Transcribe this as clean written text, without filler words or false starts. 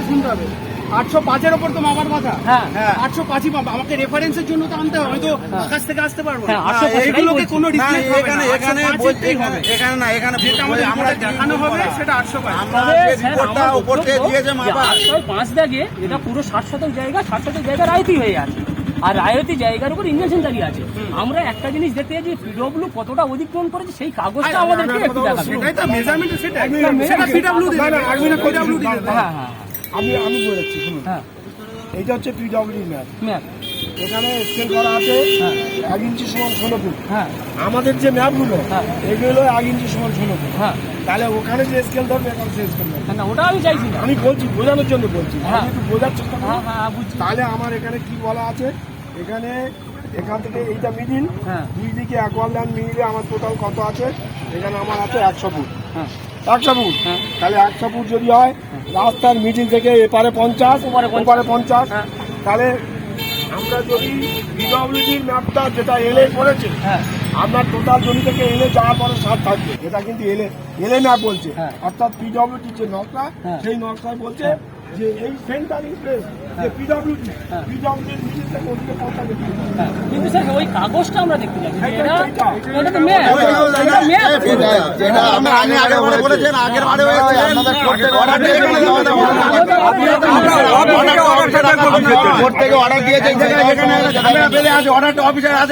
কথাটা শুনতে হবে। 805-এর ওপর তো মাপার কথা। হ্যাঁ 805-ই মাপা। আমাকে রেফারেন্সের জন্য তো আনতে হবে, আমি তো আকাশ থেকে আসতে পারবো না। হ্যাঁ, 805 এইগুলোকে কোনো না, রিপ্লেস হবে না। এখানে 805-এরটাই হবে। এখানে না, এখানে যেটা আমাদের আমরা দেখানো হবে সেটা 805। আমরা যে রিপোর্টটা উপর থেকে দিয়েছে মাপা 805 দাগে এটা পুরো 60 শতক জায়গা, 60 শতক জায়গা রায়তি হয়ে আছে, আর রায়তি জায়গার উপর ইনভেনশন দাঁড়িয়ে আছে। আমরা একটা জিনিস দেখতে চাই যে পিডব্লিউ কতটা অধিগ্রহণ করেছে সেই কাগজটা আমাদেরকে একটু দেখাবে। সেটাই তো মেজারমেন্ট, সেটা পিডব্লিউ দিবে। পিডব্লিউ দিবে। হ্যাঁ হ্যাঁ আমি বলেছি শুনুন, হ্যাঁ এইটা হচ্ছে পিডব্লিউ ম্যাপ। ম্যাপ এখানে স্কেল করা আছে হ্যাঁ 1 ইঞ্চি সমান 16 ফুট। হ্যাঁ আমাদের যে ম্যাপগুলো হ্যাঁ এগুলো 1 ইঞ্চি সমান 16 ফুট। হ্যাঁ তাহলে ওখানে যে স্কেল ধরবে এখানে সে স্কেল ধরবে। না ওটা আমি চাইছি না। আমি বলছি, বোঝানোর জন্য বলছি, হ্যাঁ। আমি একটু বোঝার চেষ্টা করি। হ্যাঁ হ্যাঁ বুঝছি। তাহলে আমার এখানে কি বলা আছে, এখানে এখান থেকে এইটা মিডিল, হ্যাঁ দুই দিকে অ্যাকোয়াল্যান্ড মিডিলে আমার টোটাল কত আছে, এখানে আমার আছে 100 ফুট। হ্যাঁ 100 ফুট, হ্যাঁ তাহলে 100 ফুট যদি হয়, রাস্তার মিডিল থেকে এপারে 50, ওপারে 50, ওপারে 50, হ্যাঁ তাহলে আমরা যদি পিডব্লিউডির ম্যাপটা যেটা এলএ করেছে, হ্যাঁ আপনার টোটাল জমি থেকে এলে যাওয়ার পরে 60 থাকবে। এটা কিন্তু এলএ ম্যাপ বলছে, হ্যাঁ। অর্থাৎ পিডব্লিউডির যে নকশা, হ্যাঁ। সেই নকশায় বলছে যে এই সেন্টারিং প্লেস যে পিডব্লিউডি, হ্যাঁ। পিডব্লিউডির মিডিল থেকে ওদিকে 50 ডিগ্রি। হ্যাঁ। কিন্তু স্যার ওই কাগজটা আমরা দেখতে চাই যে এইটা- এটা তো ম্যাপ, এটা ম্যাপ। যেটা আমরা আগের বারে বলেছেন, আগের বারে হয়েছিলেন কোর্ট থেকে অর্ডার দিয়েছে, অর্ডারটা অফিসার আছে।